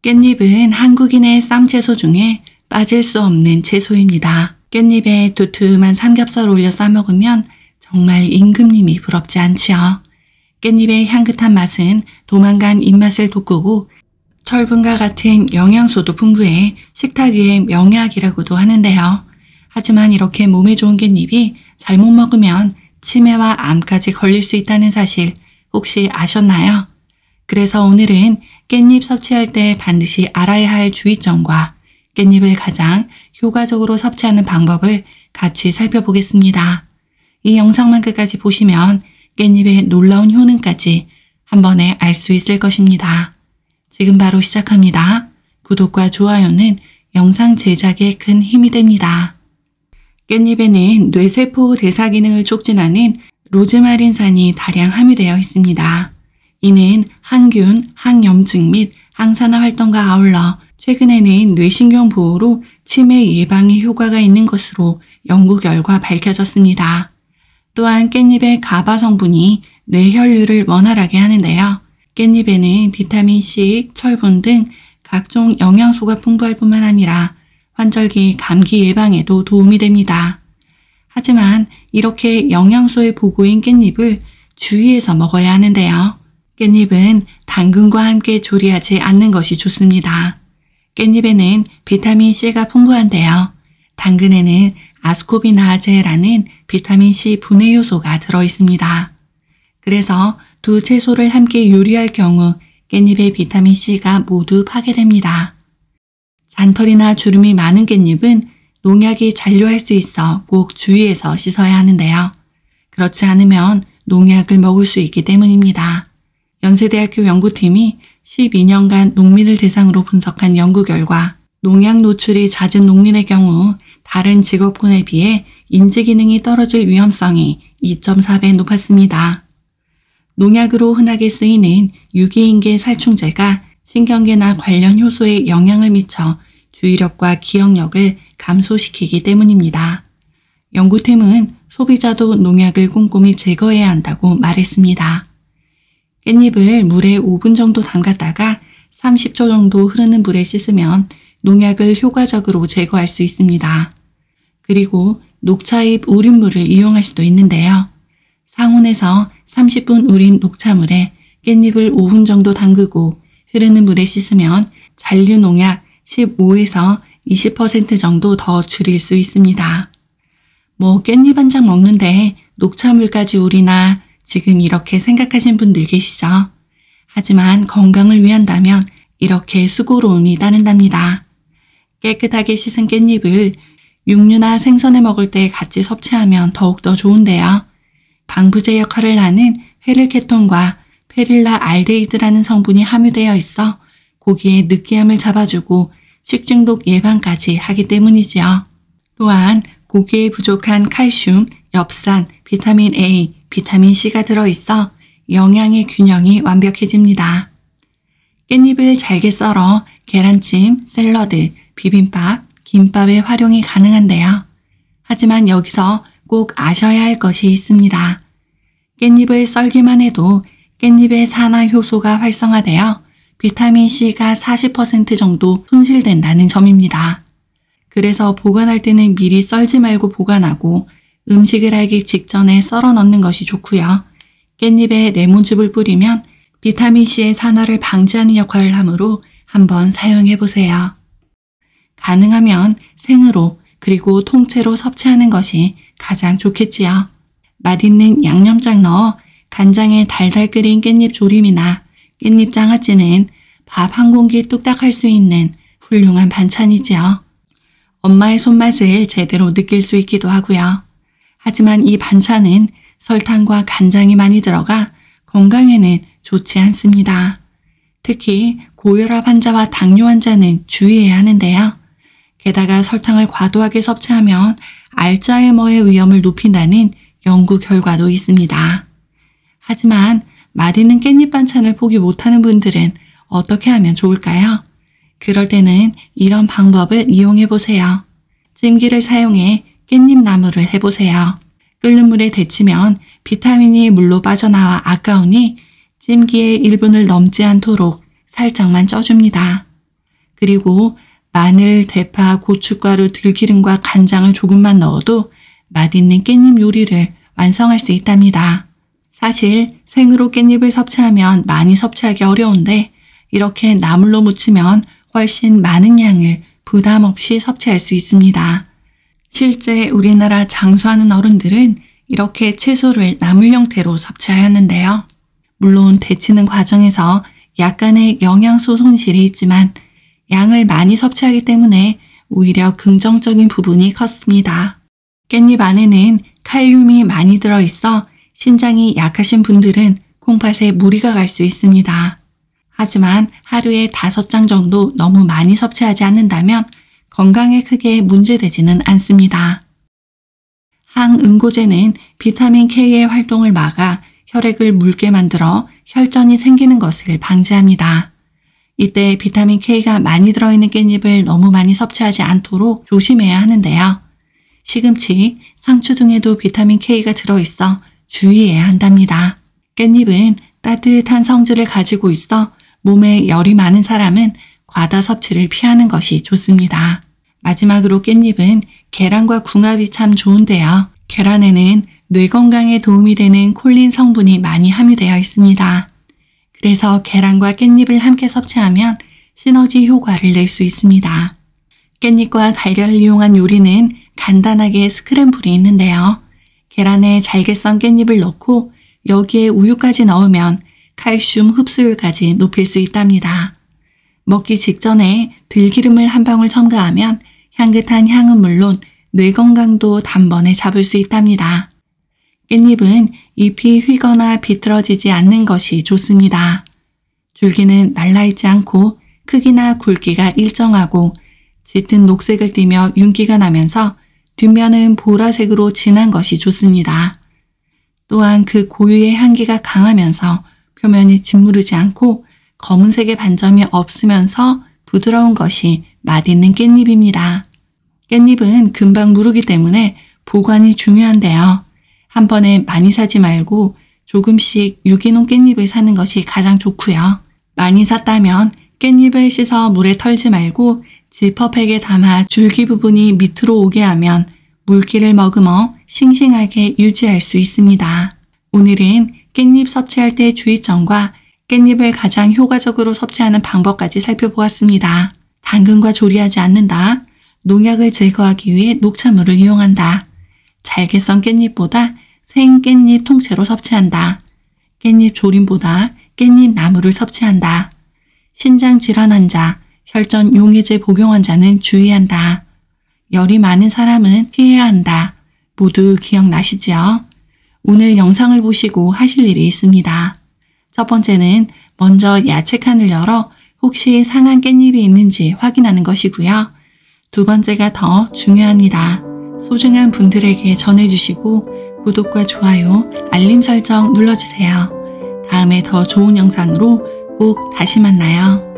깻잎은 한국인의 쌈채소 중에 빠질 수 없는 채소입니다. 깻잎에 두툼한 삼겹살 올려 싸먹으면 정말 임금님이 부럽지 않지요. 깻잎의 향긋한 맛은 도망간 입맛을 돋구고 철분과 같은 영양소도 풍부해 식탁 위의 명약이라고도 하는데요. 하지만 이렇게 몸에 좋은 깻잎이 잘못 먹으면 치매와 암까지 걸릴 수 있다는 사실 혹시 아셨나요? 그래서 오늘은 깻잎 섭취할 때 반드시 알아야 할 주의점과 깻잎을 가장 효과적으로 섭취하는 방법을 같이 살펴보겠습니다. 이 영상만 끝까지 보시면 깻잎의 놀라운 효능까지 한 번에 알 수 있을 것입니다. 지금 바로 시작합니다. 구독과 좋아요는 영상 제작에 큰 힘이 됩니다. 깻잎에는 뇌세포 대사 기능을 촉진하는 로즈마린산이 다량 함유되어 있습니다. 이는 항균, 항염증 및 항산화 활동과 아울러 최근에는 뇌신경 보호로 치매 예방에 효과가 있는 것으로 연구 결과 밝혀졌습니다. 또한 깻잎의 가바 성분이 뇌혈류를 원활하게 하는데요. 깻잎에는 비타민C, 철분 등 각종 영양소가 풍부할 뿐만 아니라 환절기 감기 예방에도 도움이 됩니다. 하지만 이렇게 영양소의 보고인 깻잎을 주의해서 먹어야 하는데요. 깻잎은 당근과 함께 조리하지 않는 것이 좋습니다. 깻잎에는 비타민C가 풍부한데요. 당근에는 아스코비나아제라는 비타민C 분해 요소가 들어있습니다. 그래서 두 채소를 함께 요리할 경우 깻잎의 비타민C가 모두 파괴됩니다. 잔털이나 주름이 많은 깻잎은 농약이 잔류할 수 있어 꼭 주의해서 씻어야 하는데요. 그렇지 않으면 농약을 먹을 수 있기 때문입니다. 연세대학교 연구팀이 12년간 농민을 대상으로 분석한 연구 결과 농약 노출이 잦은 농민의 경우 다른 직업군에 비해 인지 기능이 떨어질 위험성이 2.4배 높았습니다. 농약으로 흔하게 쓰이는 유기인계 살충제가 신경계나 관련 효소에 영향을 미쳐 주의력과 기억력을 감소시키기 때문입니다. 연구팀은 소비자도 농약을 꼼꼼히 제거해야 한다고 말했습니다. 깻잎을 물에 5분 정도 담갔다가 30초 정도 흐르는 물에 씻으면 농약을 효과적으로 제거할 수 있습니다. 그리고 녹차잎 우린물을 이용할 수도 있는데요. 상온에서 30분 우린 녹차물에 깻잎을 5분 정도 담그고 흐르는 물에 씻으면 잔류 농약 15에서 20% 정도 더 줄일 수 있습니다. 깻잎 한 장 먹는데 녹차물까지 우리나 지금 이렇게 생각하신 분들 계시죠? 하지만 건강을 위한다면 이렇게 수고로움이 따른답니다. 깨끗하게 씻은 깻잎을 육류나 생선에 먹을 때 같이 섭취하면 더욱더 좋은데요. 방부제 역할을 하는 페릴케톤과 페릴라 알데히드라는 성분이 함유되어 있어 고기의 느끼함을 잡아주고 식중독 예방까지 하기 때문이지요. 또한 고기에 부족한 칼슘, 엽산, 비타민 A, 비타민 C가 들어있어 영양의 균형이 완벽해집니다. 깻잎을 잘게 썰어 계란찜, 샐러드, 비빔밥, 김밥에 활용이 가능한데요. 하지만 여기서 꼭 아셔야 할 것이 있습니다. 깻잎을 썰기만 해도 깻잎의 산화 효소가 활성화되어 비타민C가 40% 정도 손실된다는 점입니다. 그래서 보관할 때는 미리 썰지 말고 보관하고 음식을 하기 직전에 썰어 넣는 것이 좋고요. 깻잎에 레몬즙을 뿌리면 비타민C의 산화를 방지하는 역할을 하므로 한번 사용해 보세요. 가능하면 생으로 그리고 통째로 섭취하는 것이 가장 좋겠지요. 맛있는 양념장 넣어 간장에 달달 끓인 깻잎 조림이나 깻잎 장아찌는 밥 한 공기 뚝딱 할 수 있는 훌륭한 반찬이지요. 엄마의 손맛을 제대로 느낄 수 있기도 하고요. 하지만 이 반찬은 설탕과 간장이 많이 들어가 건강에는 좋지 않습니다. 특히 고혈압 환자와 당뇨 환자는 주의해야 하는데요. 게다가 설탕을 과도하게 섭취하면 알츠하이머의 위험을 높인다는 연구 결과도 있습니다. 하지만 맛있는 깻잎 반찬을 포기 못하는 분들은 어떻게 하면 좋을까요? 그럴 때는 이런 방법을 이용해 보세요. 찜기를 사용해 깻잎 나물을 해보세요. 끓는 물에 데치면 비타민이 물로 빠져나와 아까우니 찜기에 1분을 넘지 않도록 살짝만 쪄줍니다. 그리고 마늘, 대파, 고춧가루, 들기름과 간장을 조금만 넣어도 맛있는 깻잎 요리를 완성할 수 있답니다. 사실 생으로 깻잎을 섭취하면 많이 섭취하기 어려운데 이렇게 나물로 무치면 훨씬 많은 양을 부담 없이 섭취할 수 있습니다. 실제 우리나라 장수하는 어른들은 이렇게 채소를 나물 형태로 섭취하였는데요. 물론 데치는 과정에서 약간의 영양소 손실이 있지만 양을 많이 섭취하기 때문에 오히려 긍정적인 부분이 컸습니다. 깻잎 안에는 칼륨이 많이 들어있어 신장이 약하신 분들은 콩팥에 무리가 갈 수 있습니다. 하지만 하루에 5장 정도 너무 많이 섭취하지 않는다면 건강에 크게 문제되지는 않습니다. 항응고제는 비타민 K의 활동을 막아 혈액을 묽게 만들어 혈전이 생기는 것을 방지합니다. 이때 비타민 K가 많이 들어있는 깻잎을 너무 많이 섭취하지 않도록 조심해야 하는데요. 시금치, 상추 등에도 비타민 K가 들어있어 주의해야 한답니다. 깻잎은 따뜻한 성질을 가지고 있어 몸에 열이 많은 사람은 과다 섭취를 피하는 것이 좋습니다. 마지막으로 깻잎은 계란과 궁합이 참 좋은데요. 계란에는 뇌 건강에 도움이 되는 콜린 성분이 많이 함유되어 있습니다. 그래서 계란과 깻잎을 함께 섭취하면 시너지 효과를 낼 수 있습니다. 깻잎과 달걀을 이용한 요리는 간단하게 스크램블이 있는데요. 계란에 잘게 썬 깻잎을 넣고 여기에 우유까지 넣으면 칼슘 흡수율까지 높일 수 있답니다. 먹기 직전에 들기름을 한 방울 첨가하면 향긋한 향은 물론 뇌 건강도 단번에 잡을 수 있답니다. 깻잎은 잎이 휘거나 비틀어지지 않는 것이 좋습니다. 줄기는 말라있지 않고 크기나 굵기가 일정하고 짙은 녹색을 띠며 윤기가 나면서 뒷면은 보라색으로 진한 것이 좋습니다. 또한 그 고유의 향기가 강하면서 표면이 짓무르지 않고 검은색의 반점이 없으면서 부드러운 것이 맛있는 깻잎입니다. 깻잎은 금방 무르기 때문에 보관이 중요한데요. 한 번에 많이 사지 말고 조금씩 유기농 깻잎을 사는 것이 가장 좋고요. 많이 샀다면 깻잎을 씻어 물에 털지 말고 지퍼백에 담아 줄기 부분이 밑으로 오게 하면 물기를 머금어 싱싱하게 유지할 수 있습니다. 오늘은 깻잎 섭취할 때 주의점과 깻잎을 가장 효과적으로 섭취하는 방법까지 살펴보았습니다. 당근과 조리하지 않는다. 농약을 제거하기 위해 녹차물을 이용한다. 잘게 썬 깻잎보다 생 깻잎 통째로 섭취한다. 깻잎 조림보다 깻잎 나물을 섭취한다. 신장 질환 환자, 혈전 용해제 복용 환자는 주의한다. 열이 많은 사람은 피해야 한다. 모두 기억나시죠? 오늘 영상을 보시고 하실 일이 있습니다. 첫 번째는 먼저 야채 칸을 열어 혹시 상한 깻잎이 있는지 확인하는 것이고요. 두 번째가 더 중요합니다. 소중한 분들에게 전해주시고 구독과 좋아요, 알림 설정 눌러주세요. 다음에 더 좋은 영상으로 꼭 다시 만나요.